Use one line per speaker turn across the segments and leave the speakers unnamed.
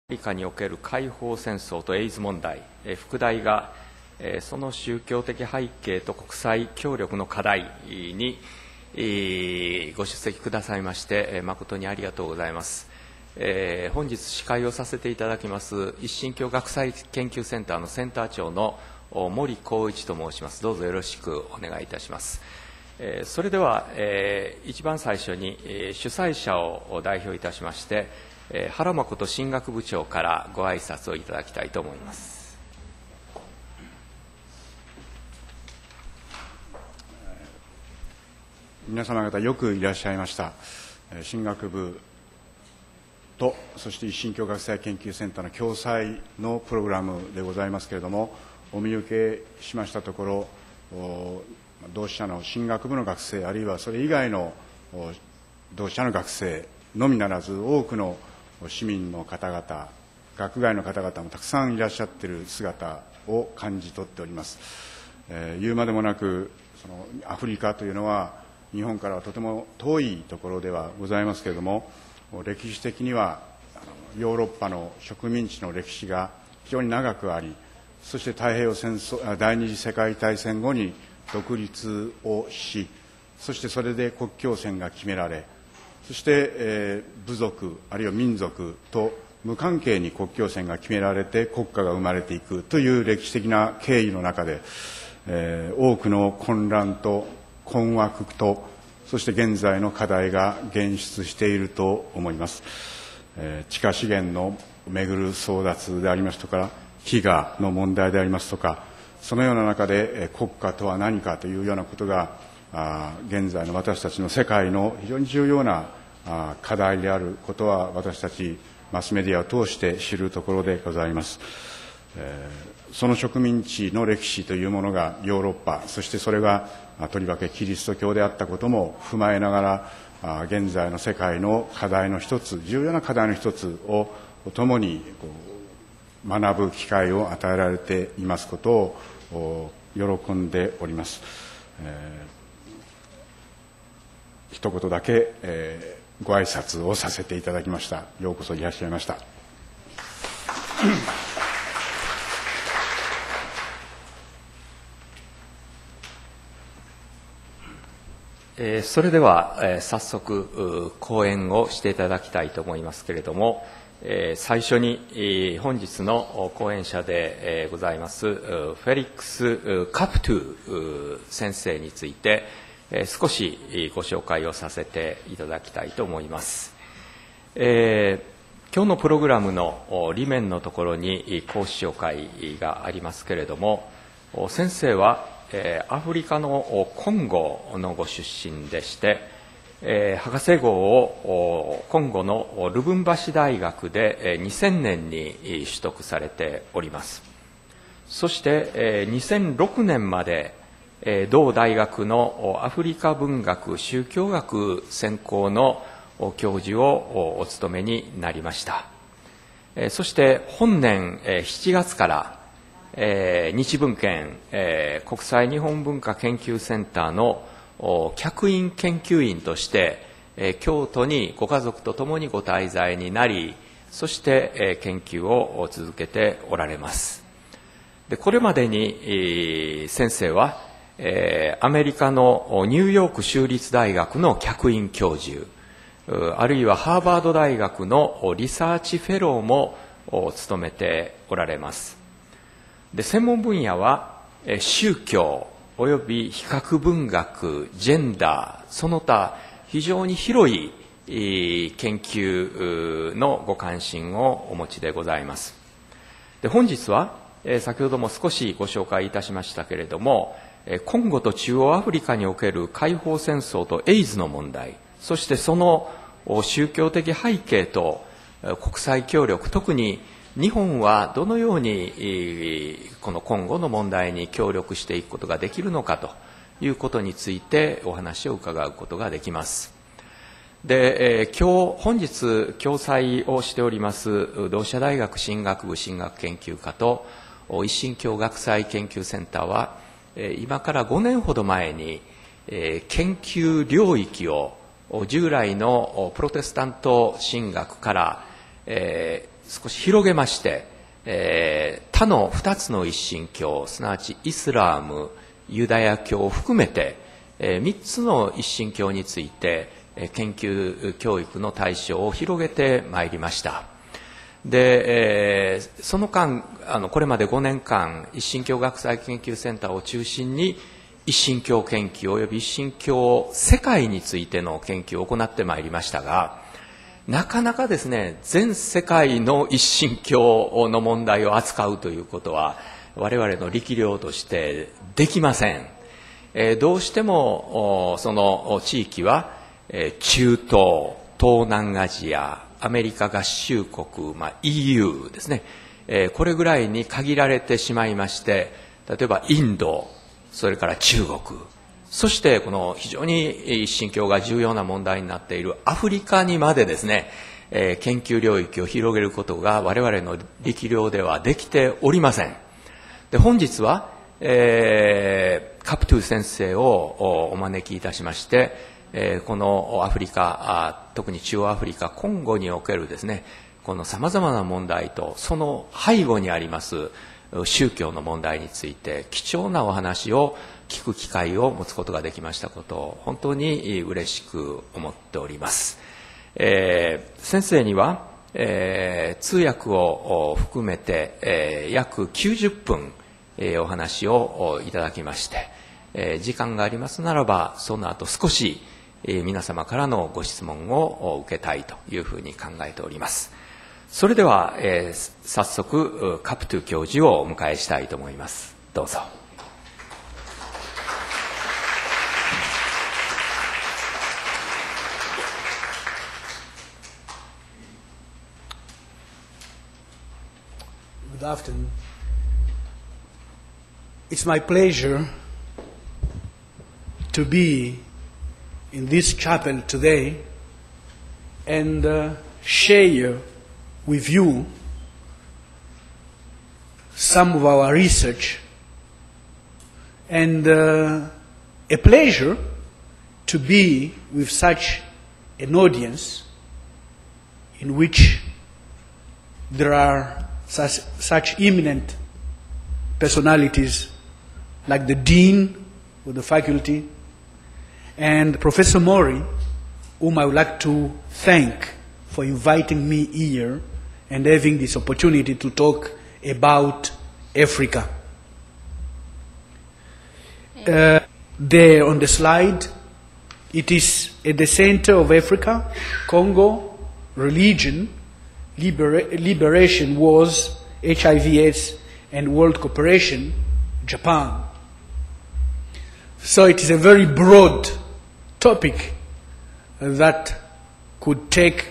アメリカにおける解放戦争とエイズ問題、副題がその宗教的背景と国際協力の課題にご出席くださいまして誠にありがとうございます。本日司会をさせていただきます一神教学際研究センターのセンター長の森光一と申します。どうぞよろしくお願いいたします。それでは一番最初に主催者を代表いたしまして原誠神学部長からご挨拶をいただきたいと思います。
皆様方よくいらっしゃいました。神学部とそして一神教学際研究センターの共催のプログラムでございますけれども、お見受けしましたところ、同志社の神学部の学生あるいはそれ以外の同志社の学生のみならず多くの市民の方々、学外の方々もたくさんいらっしゃっている姿を感じ取っております。言うまでもなくそのアフリカというのは日本からはとても遠いところではございますけれども、歴史的にはヨーロッパの植民地の歴史が非常に長くあり、そして太平洋戦争第二次世界大戦後に独立をし、そしてそれで国境線が決められ、そして、部族あるいは民族と無関係に国境線が決められて国家が生まれていくという歴史的な経緯の中で、多くの混乱と困惑とそして現在の課題が現出していると思います。地下資源のめぐる争奪でありますとか、飢餓の問題でありますとか、そのような中で国家とは何かというようなことが現在の私たちの世界の非常に重要な課題であることは私たちマスメディアを通して知るところでございます。その植民地の歴史というものがヨーロッパ、そしてそれがとりわけキリスト教であったことも踏まえながら、現在の世界の課題の一つ、重要な課題の一つを共に学ぶ機会を与えられていますことを喜んでおります。一言だけ、ご挨拶をさせていただきました。ようこそいらっしゃいました。
それでは早速講演をしていただきたいと思いますけれども、最初に本日の講演者でございますフェリックス・カプトゥ先生について少しご紹介をさせていただきたいと思います。今日のプログラムの裏面のところに講師紹介がありますけれども、先生はアフリカのコンゴのご出身でして、博士号をコンゴのルブンバシ大学で2000年に取得されております。そして2006年まで同大学のアフリカ文学宗教学専攻の教授をお務めになりました。そして本年7月から日文献国際日本文化研究センターの客員研究員として京都にご家族とともにご滞在になり、そして研究を続けておられます。でこれまでに先生はアメリカのニューヨーク州立大学の客員教授、あるいはハーバード大学のリサーチフェローも務めておられます。で専門分野は宗教および比較文学、ジェンダー、その他非常に広い研究のご関心をお持ちでございます。で本日は先ほども少しご紹介いたしましたけれども、コンゴと中央アフリカにおける解放戦争とエイズの問題、そしてその宗教的背景と国際協力、特に日本はどのようにこの今後の問題に協力していくことができるのかということについてお話を伺うことができます。で、本日共催をしております同志社大学神学部神学研究科と一神教学際研究センターは今から5年ほど前に研究領域を従来のプロテスタント神学から少し広げまして、他の2つの一神教、すなわちイスラーム、ユダヤ教を含めて、3つの一神教について、研究教育の対象を広げてまいりました。で、その間、これまで5年間、一神教学際研究センターを中心に、一神教研究及び一神教世界についての研究を行ってまいりましたが、なかなかですね、全世界の一神教の問題を扱うということは、我々の力量としてできません。どうしても、その地域は、中東、東南アジア、アメリカ合衆国、EU ですね、これぐらいに限られてしまいまして、例えばインド、それから中国、そしてこの非常に一神教が重要な問題になっているアフリカにまでですね、研究領域を広げることが我々の力量ではできておりません。で、本日は、カプトゥ先生をお招きいたしまして、このアフリカ、特に中央アフリカ、コンゴにおけるですね、この様々な問題とその背後にあります宗教の問題について貴重なお話を聞く機会を持つことができましたことを本当に嬉しく思っております。先生には、通訳を含めて、約90分、お話をいただきまして、時間がありますならばその後少し、皆様からのご質問を受けたいというふうに考えております。それでは、早速カプトゥ教授をお迎えしたいと思います。どうぞ。
Good afternoon. It's my pleasure to be in this chapel today and share with you some of our research, and a pleasure to be with such an audience in which there are such eminent personalities like the Dean of the faculty and Professor Mori, whom I would like to thank for inviting me here and having this opportunity to talk about Africa. There on the slide, it is at the center of Africa, Congo, religion, liberation wars, HIV/AIDS, and world cooperation, Japan. So it is a very broad topic that could take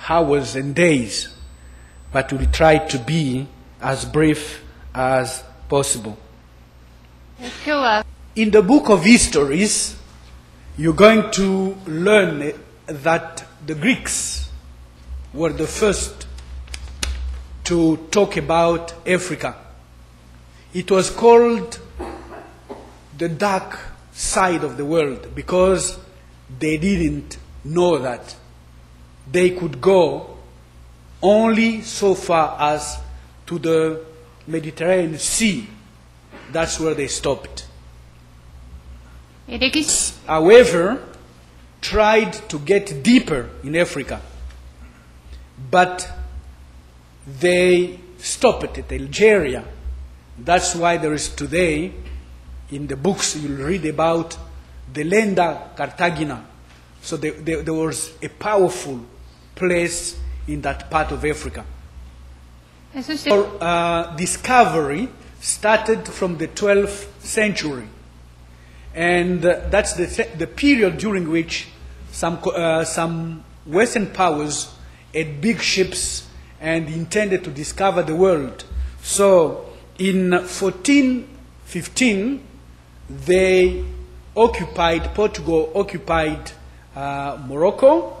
hours and days, but we'll try to be as brief as possible. In the book of histories, you're going to learn that the Greeks were the first to talk about Africa. It was called the dark side of the world because they didn't know that they could go only so far as to the Mediterranean Sea. That's where they stopped. However, tried to get deeper in Africa, but they stopped at Algeria. That's why there is today, in the books you'll read about the Lenda Cartagena. So there was a powerful place in that part of Africa. Our discovery started from the 12th century. And that's the period during which some Western powers had big ships and intended to discover the world. So in 1415, Portugal occupied Morocco,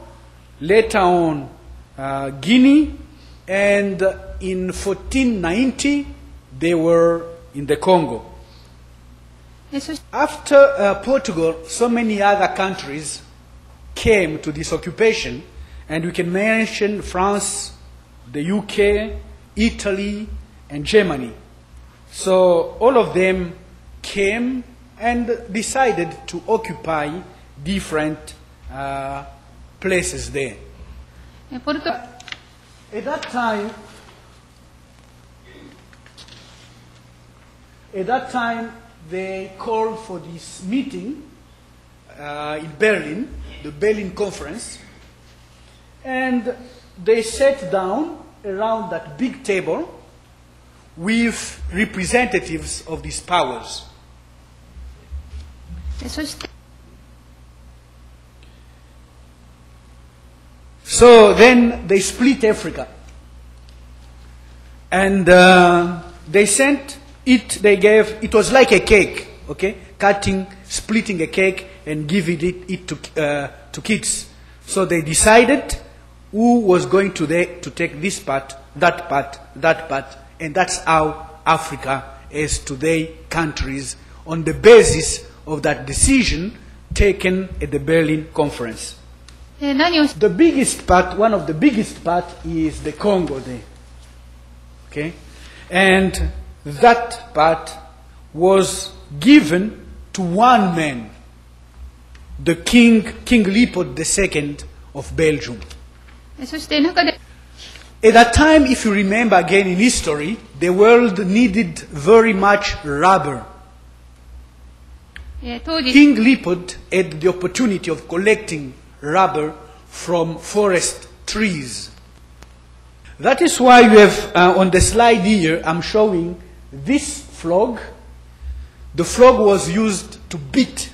later on Guinea, and in 1490 they were in the Congo. After Portugal, so many other countries came to this occupation, and we can mention France, the UK, Italy, and Germany. So all of them came and decided to occupy different places there. At that time, they called for this meeting in Berlin, the Berlin Conference, and they sat down around that big table with representatives of these powers. So then they split Africa. And they sent it, it was like a cake, okay? Splitting a cake and giving it to kids. So they decided who was going to take this part, that part, that part, and that's how Africa is today countries on the basis of that decision taken at the Berlin Conference. The biggest part, one of the biggest part is the Congo there. Okay? And that part was given to one man, the King Leopold II of Belgium. At that time, if you remember again in history, the world needed very much rubber. King Leopold had the opportunity of collecting rubber from forest trees. That is why you have on the slide here, I'm showing this flog. The flog was used to beat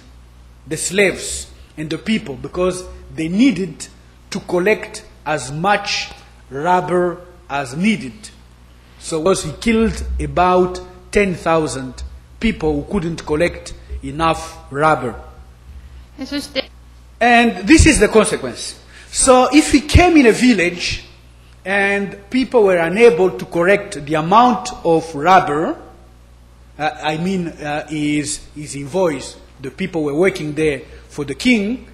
the slaves and the people because they needed to collect as much rubber as needed. So he killed about 10,000 people who couldn't collect enough rubber. And this is the consequence. So if he came in a village and people were unable to collect the amount of rubber, his invoice, the people were working there for the king,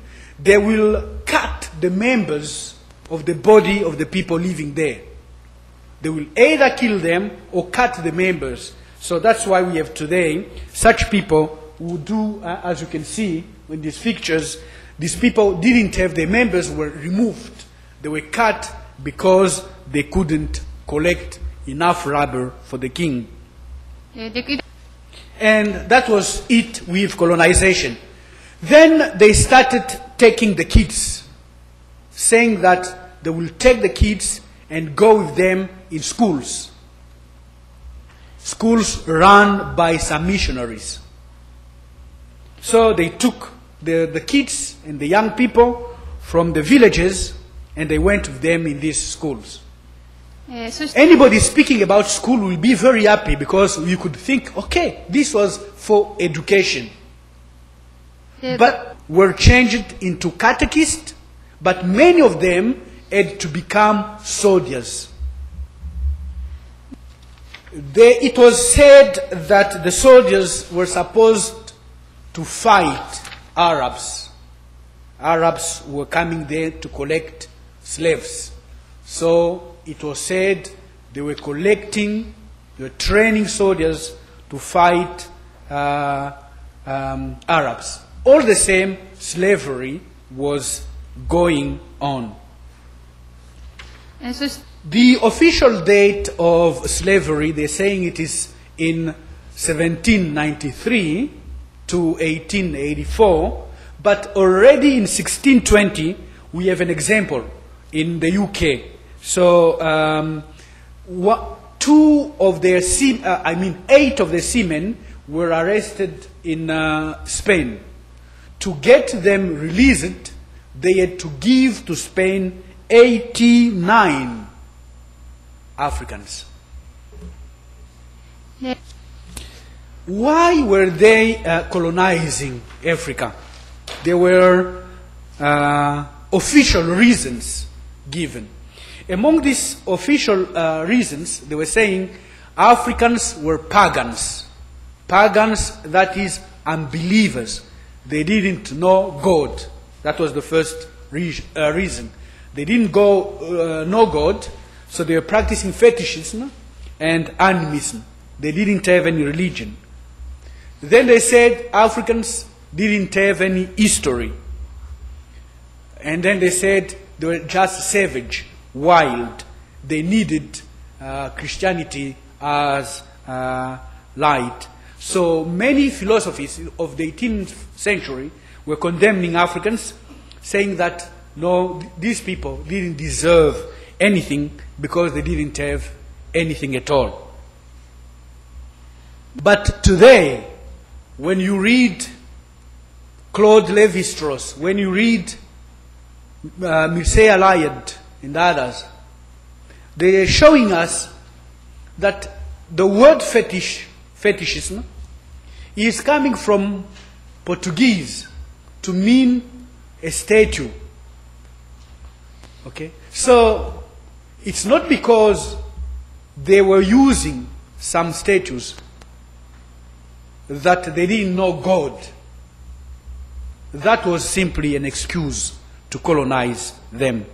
they will cut the members of the body of the people living there. They will either kill them or cut the members. So that's why we have today such people who do, as you can see in these pictures, these people didn't have their members were removed. They were cut because they couldn't collect enough rubber for the king. And that was it with colonization. Then they started taking the kids, saying that they will take the kids and go with them in schools. Schools run by some missionaries. So they took the kids and the young people from the villages and they went with them in these schools. Anybody speaking about school will be very happy because you could think, okay, this was for education. But were changed into catechists, but many of them had to become soldiers. It was said that the soldiers were supposed to fight Arabs. Arabs were coming there to collect slaves. So it was said they were training soldiers to fight Arabs. All the same, slavery was going on. The official date of slavery, they're saying it is in 1793 to 1884, but already in 1620 we have an example in the UK. So 8 of the seamen were arrested in Spain. To get them released, they had to give to Spain 89 Africans. Why were they colonizing Africa? There were official reasons given. Among these official reasons, they were saying Africans were pagans. Pagans, that is, unbelievers. They didn't know God. That was the first reason. They didn't know God, So they were practicing fetishism and animism. They didn't have any religion. Then they said Africans didn't have any history. And then they said they were just savage, wild. They needed Christianity as light. So many philosophies of the 18th century were condemning Africans, saying that, no, these people didn't deserve anything because they didn't have anything at all. But today, when you read Claude Lévi-Strauss, when you read Mircea Eliade and others, they are showing us that the word fetishism is coming from Portuguese to mean a statue. Okay? So it's not because they were using some statues that they didn't know God. That was simply an excuse to colonize them.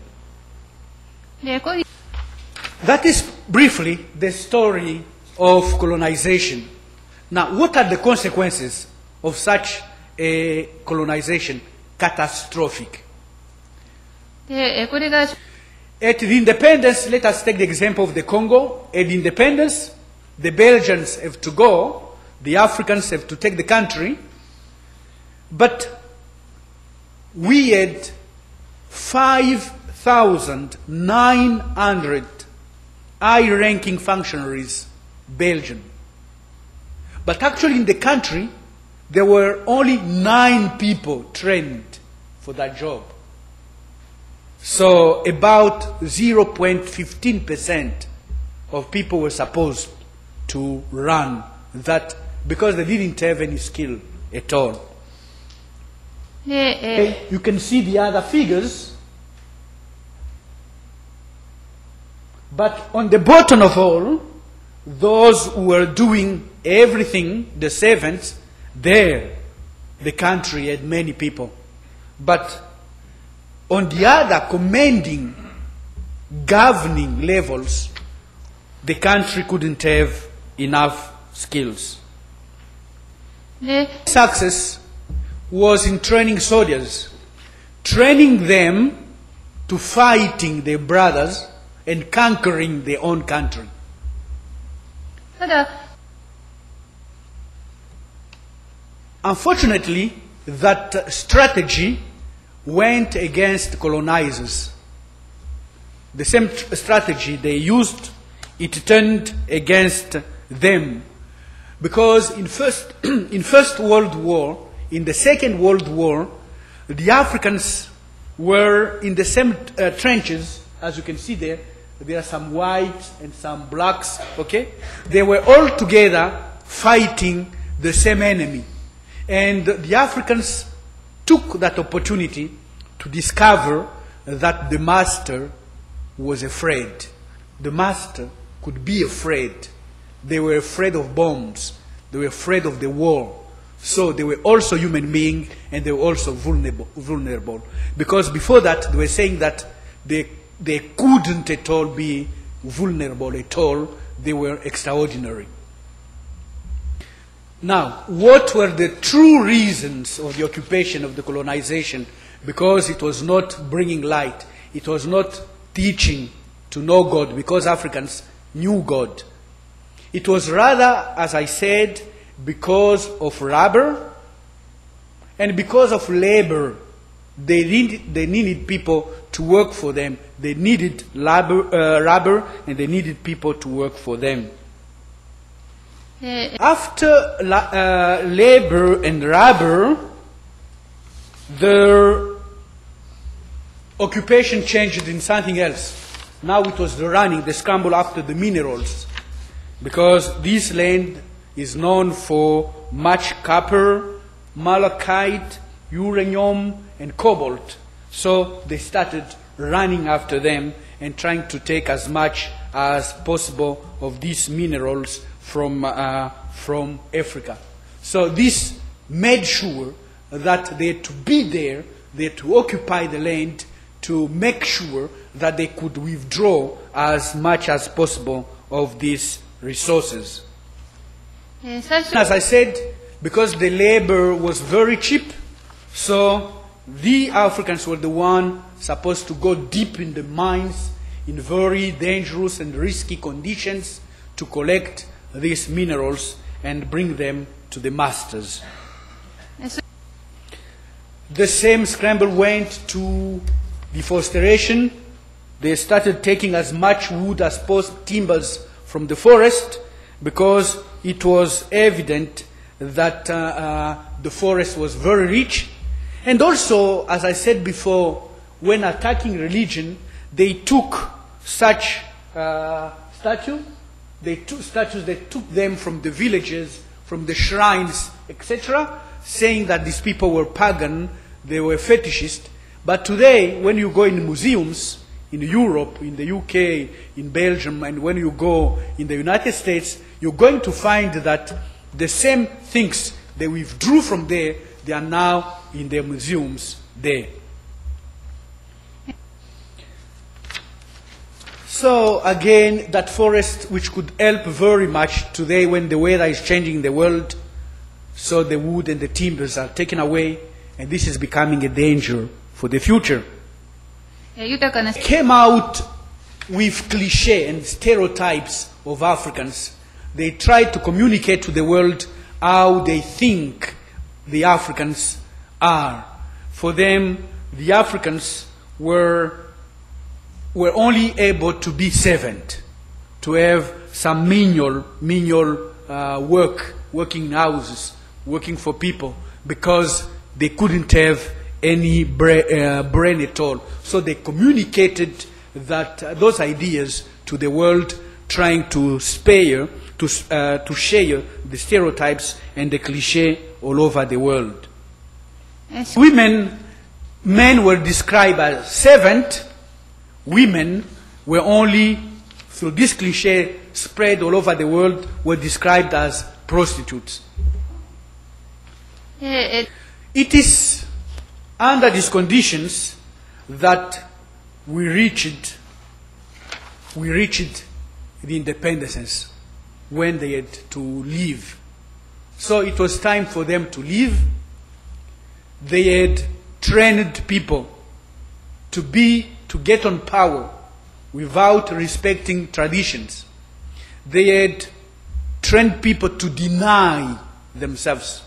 That is briefly the story of colonization. Now, what are the consequences of such a colonization? Catastrophic. At the independence, let us take the example of the Congo. At the independence, the Belgians have to go, the Africans have to take the country, but we had 5,900 high-ranking functionaries, Belgian. But actually in the country, there were only 9 people trained for that job. So about 0.15% of people were supposed to run that because they didn't have any skill at all. You can see the other figures. But on the bottom of all, those who were doing everything, the servants, there, the country had many people. But on the other commanding, governing levels, the country couldn't have enough skills. Success was in training soldiers, training them to fighting their brothers and conquering their own country. Unfortunately, that strategy went against colonizers. The same strategy they used, it turned against them. Because in First World War, in the Second World War, the Africans were in the same trenches, as you can see there. There are some whites and some blacks, okay? They were all together fighting the same enemy. And the Africans took that opportunity to discover that the master was afraid. The master could be afraid. They were afraid of bombs. They were afraid of the war. So they were also human beings and they were also vulnerable. Because before that, they were saying that they couldn't at all be vulnerable at all. They were extraordinary. Now, what were the true reasons of the occupation of the colonization? Because it was not bringing light. It was not teaching to know God, because Africans knew God. It was rather, as I said, because of rubber and because of labor. They needed people to work for them. They needed rubber and they needed people to work for them. After labor and rubber, their occupation changed in something else. Now it was the scramble after the minerals, because this land is known for much copper, malachite, uranium, and cobalt. So they started running after them and trying to take as much as possible of these minerals from Africa. So this made sure that they had to be there, they had to occupy the land to make sure that they could withdraw as much as possible of these resources. As I said, because the labor was very cheap, so the Africans were the one supposed to go deep in the mines in very dangerous and risky conditions to collect these minerals and bring them to the masters. The same scramble went to deforestation. They started taking as much wood as possible, timbers from the forest, because it was evident that the forest was very rich. And also, as I said before, when attacking religion, they took such statues. They took them from the villages, from the shrines, etc., saying that these people were pagan, they were fetishist. But today, when you go in museums, in Europe, in the UK, in Belgium, and when you go in the United States, you're going to find that the same things they withdrew from there, they are now in their museums there. So again, that forest which could help very much today when the weather is changing in the world, so the wood and the timbers are taken away, and this is becoming a danger for the future. Came out with cliché and stereotypes of Africans. They tried to communicate to the world how they think the Africans are. For them, the Africans were only able to be servant, to have some menial working houses, working for people, because they couldn't have any brain at all. So they communicated those ideas to the world, trying to share the stereotypes and the cliché all over the world. Yes. Men were described as servant. Women were only, through this cliché spread all over the world, were described as prostitutes. It is under these conditions that we reached the independence when they had to leave. So it was time for them to leave. They had trained people to get on power without respecting traditions. They had trained people to deny themselves,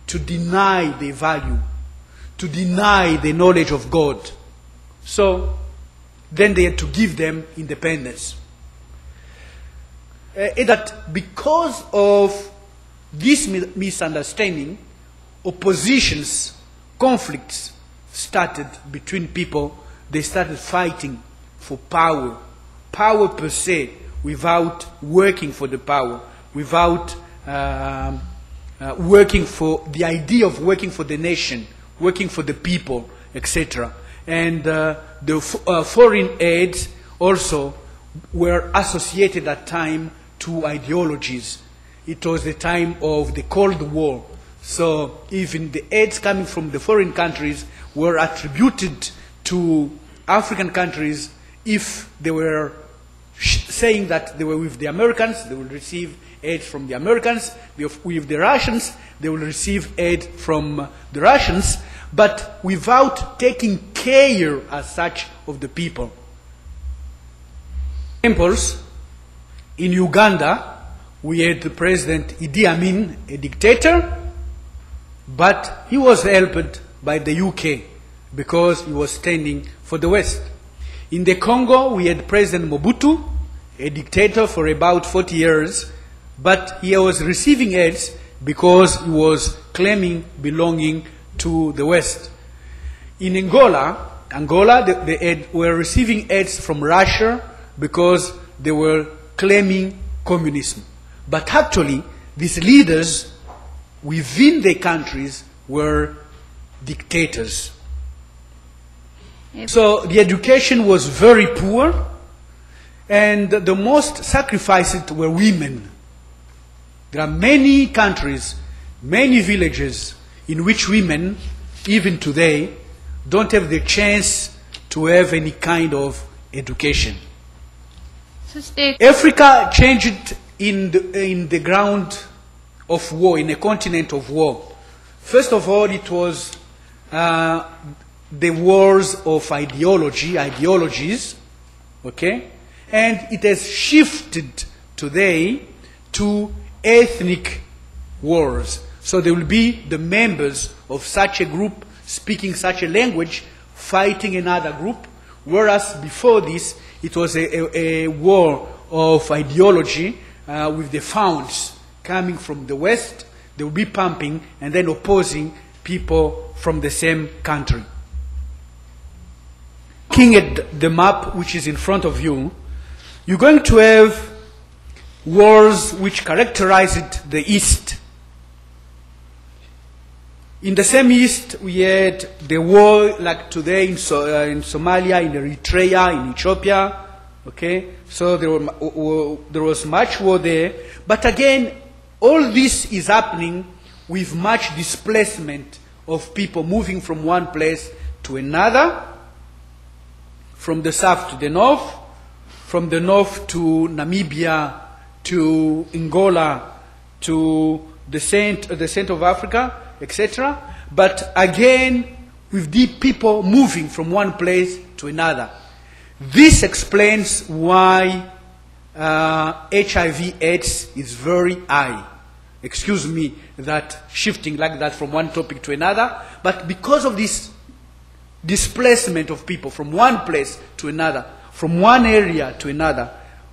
to deny their value, to deny the knowledge of God. So then they had to give them independence. That because of this misunderstanding, oppositions, conflicts started between people. They started fighting for power, power per se, without working for the power, without working for the idea of working for the nation, working for the people, etc. And the foreign aids also were associated at that time to ideologies. It was the time of the Cold War. So even the aids coming from the foreign countries were attributed to African countries. If they were saying that they were with the Americans, they will receive aid from the Americans. With the Russians, they will receive aid from the Russians, but without taking care as such of the people. Examples, in Uganda, we had the President Idi Amin, a dictator, but he was helped by the UK because he was standing for the West. In the Congo, we had President Mobutu, a dictator for about 40 years, but he was receiving aids because he was claiming belonging to the West. In Angola, they were receiving aids from Russia because they were claiming communism. But actually, these leaders within their countries were dictators. So the education was very poor, and the most sacrificed were women. There are many countries, many villages in which women, even today, don't have the chance to have any kind of education.
そして
Africa changed in the ground of war, in a continent of war. First of all, it was the wars of ideologies, okay? And it has shifted today to ethnic wars. So there will be the members of such a group speaking such a language fighting another group, whereas before this it was a war of ideology with the founds coming from the West. They will be pumping and then opposing people from the same country. Looking at the map which is in front of you, you're going to have wars which characterized the East. In the same East, we had the war like today in Somalia, in Eritrea, in Ethiopia. Okay, so there was much war there. But again, all this is happening with much displacement of people moving from one place to another, from the south to the north, from the north to Namibia, to Angola, to the center of Africa, etc. But again, with the people moving from one place to another. This explains why HIV/AIDS is very high. Excuse me that shifting like that from one topic to another, but because of this displacement of people from one place to another, from one area to another,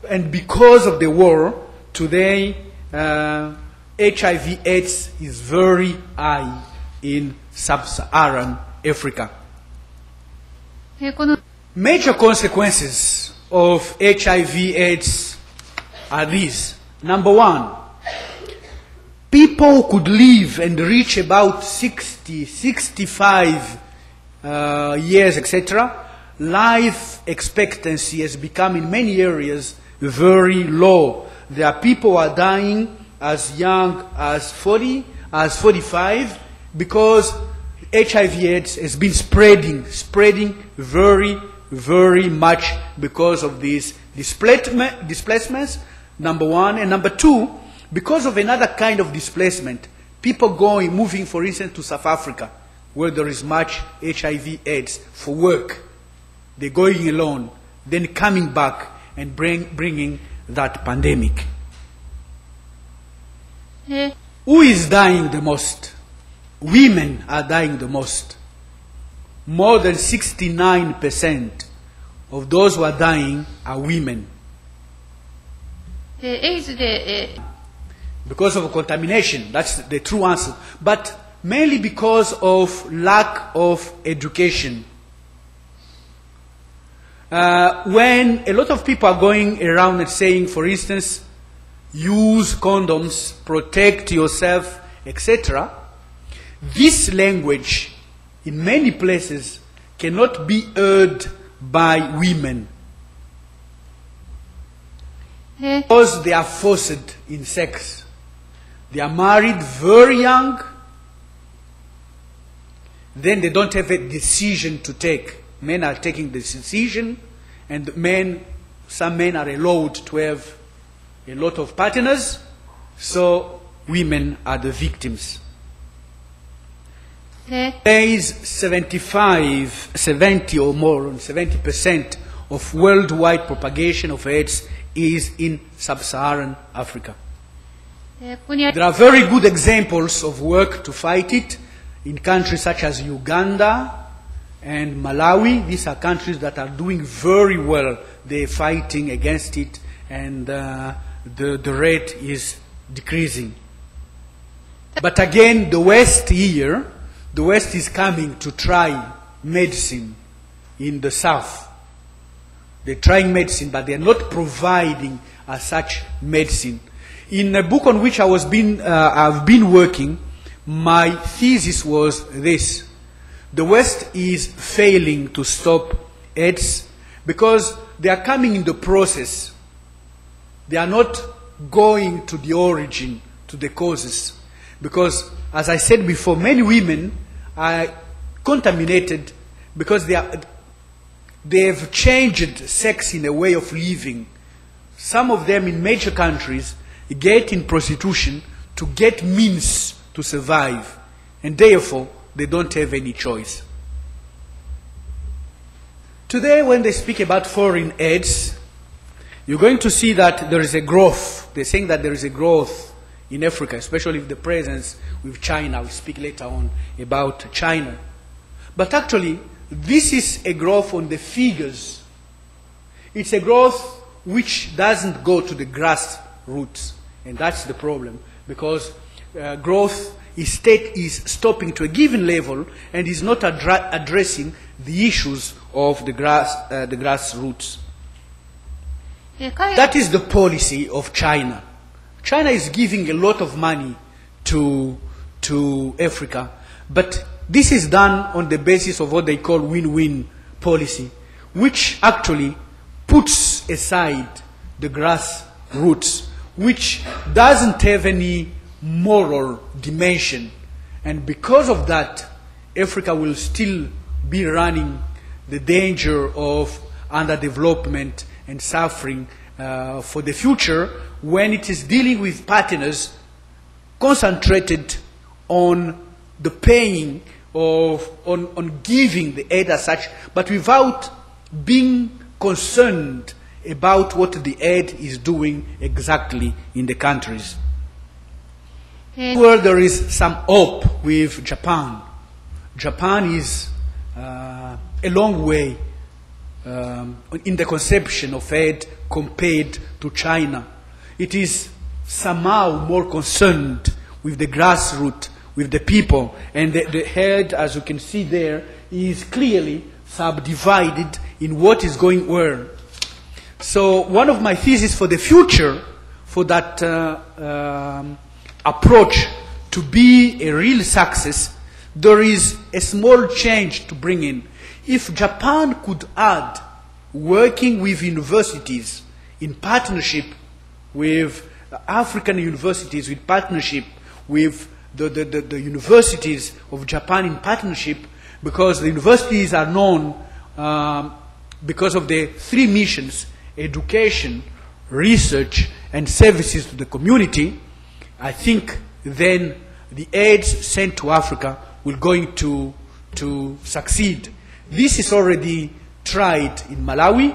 and because of the war, today HIV/AIDS is very high in sub-Saharan Africa.
この
Major consequences of HIV/AIDS are these. Number one, people could live and reach about 60, 65 years, etc. Life expectancy has become in many areas very low. There are people who are dying as young as 40, as 45, because HIV/AIDS has been spreading very, very much because of these displacements, number one. And number two, because of another kind of displacement, people moving, for instance, to South Africa, where there is much HIV/AIDS for work. They're going alone, then coming back and bringing that pandemic. Who is dying the most? Women are dying the most. More than 69% of those who are dying are women.
エイズで
Because of contamination, that's the true answer. But mainly because of lack of education. When a lot of people are going around and saying, for instance, use condoms, protect yourself, etc., this language in many places cannot be heard by women because they are forced in sex. They are married very young, then they don't have a decision to take. Men are taking the decision, and some men are allowed to have a lot of partners, so women are the victims. There is 70 or more, 70% of worldwide propagation of AIDS is in sub-Saharan Africa.
ここに
There are very good examples of work to fight it in countries such as Uganda and Malawi. These are countries that are doing very well. They're fighting against it, and the rate is decreasing. But again, the West is coming to try medicine in the South. They're trying medicine, but they're not providing such medicine. In a book on which I've been working, my thesis was this. The West is failing to stop AIDS because they are coming in the process. They are not going to the origin, to the causes. Because, as I said before, many women are contaminated because they are they have changed sex in a way of living. Some of them in major countries get in prostitution to get means to survive, and therefore they don't have any choice. Today, when they speak about foreign aids, you're going to see that there is a growth. They're saying that there is a growth in Africa, especially with the presence with China. We'll speak later on about China. But actually, this is a growth on the figures. It's a growth which doesn't go to the grassroots, and that's the problem, because growth is stopping to a given level and is not addressing the issues of the grassroots. That is the policy of China. China is giving a lot of money to Africa, but this is done on the basis of what they call win-win policy, which actually puts aside the grassroots, which doesn't have any moral dimension. And because of that, Africa will still be running the danger of underdevelopment and suffering for the future when it is dealing with partners concentrated on the paying on giving the aid as such, but without being concerned about what the aid is doing exactly in the countries. Well, there is some hope with Japan. Japan is a long way in the conception of aid compared to China. It is somehow more concerned with the grassroots, with the people, and the head, as you can see there, is clearly subdivided in what is going where. So one of my theses for the future, for that approach to be a real success, there is a small change to bring in. If Japan could add working with universities in partnership with African universities, with partnership with the universities of Japan in partnership, because the universities are known because of the three missions: education, research, and services to the community. I think then the aids sent to Africa will going to succeed. This is already tried in Malawi.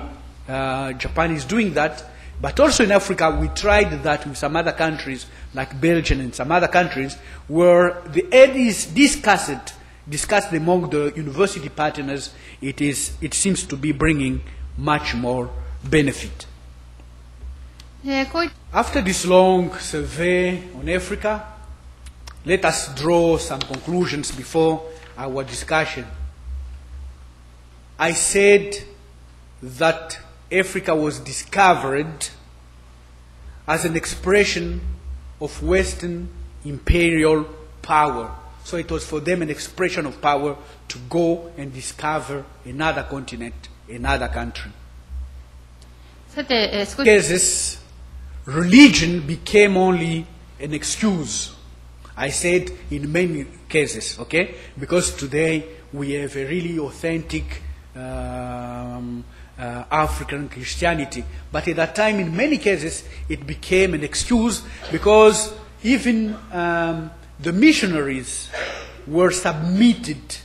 Japan is doing that. But also in Africa, we tried that with some other countries, like Belgium and some other countries, where the aid is discussed among the university partners. It seems to be bringing much more benefit. After this long survey on Africa, let us draw some conclusions before our discussion. I said that Africa was discovered as an expression of Western imperial power. So it was for them an expression of power to go and discover another continent, another country. Cases, religion became only an excuse. I said in many cases, okay? Because today we have a really authentic African Christianity. But at that time, in many cases, it became an excuse because even the missionaries were submitted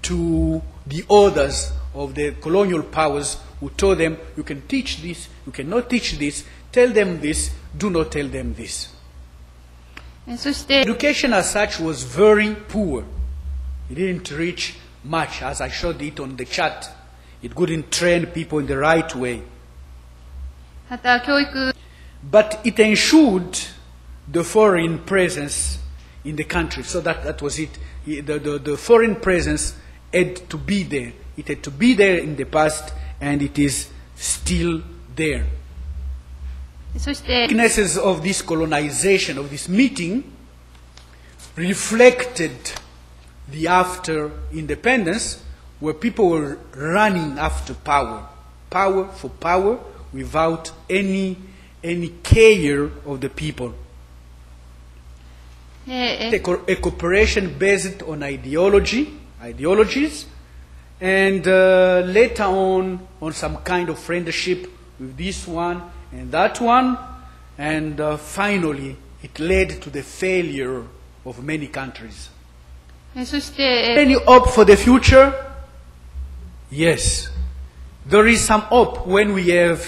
to the orders of the colonial powers who told them, you can teach this, you cannot teach this, tell them this, do not tell them this. Education as such was very poor. It didn't reach much, as I showed it on the chart. It couldn't train people in the right way. But it ensured the foreign presence in the country. So that was it. The foreign presence had to be there. It had to be there in the past, and it is still there. The weaknesses of this colonization, of this meeting, reflected the after independence, where people were running after power, power for power, without any care of the people. A cooperation based on ideologies, and later on some kind of friendship with this one and that one, and finally it led to the failure of many countries.
そして、
Any hope for the future? Yes. There is some hope when we have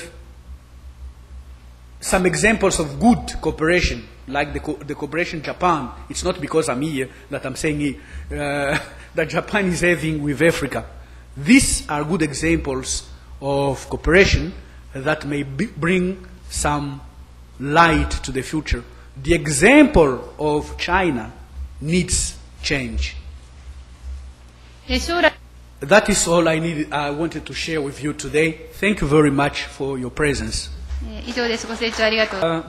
some examples of good cooperation, like the cooperation Japan. It's not because I'm here that I'm saying that Japan is having with Africa. These are good examples of cooperation that may bring some light to the future. The example of China needs change.
将来
That is all I wanted to share with you today. Thank you very much for your presence.
以上です。ご清聴ありがとう。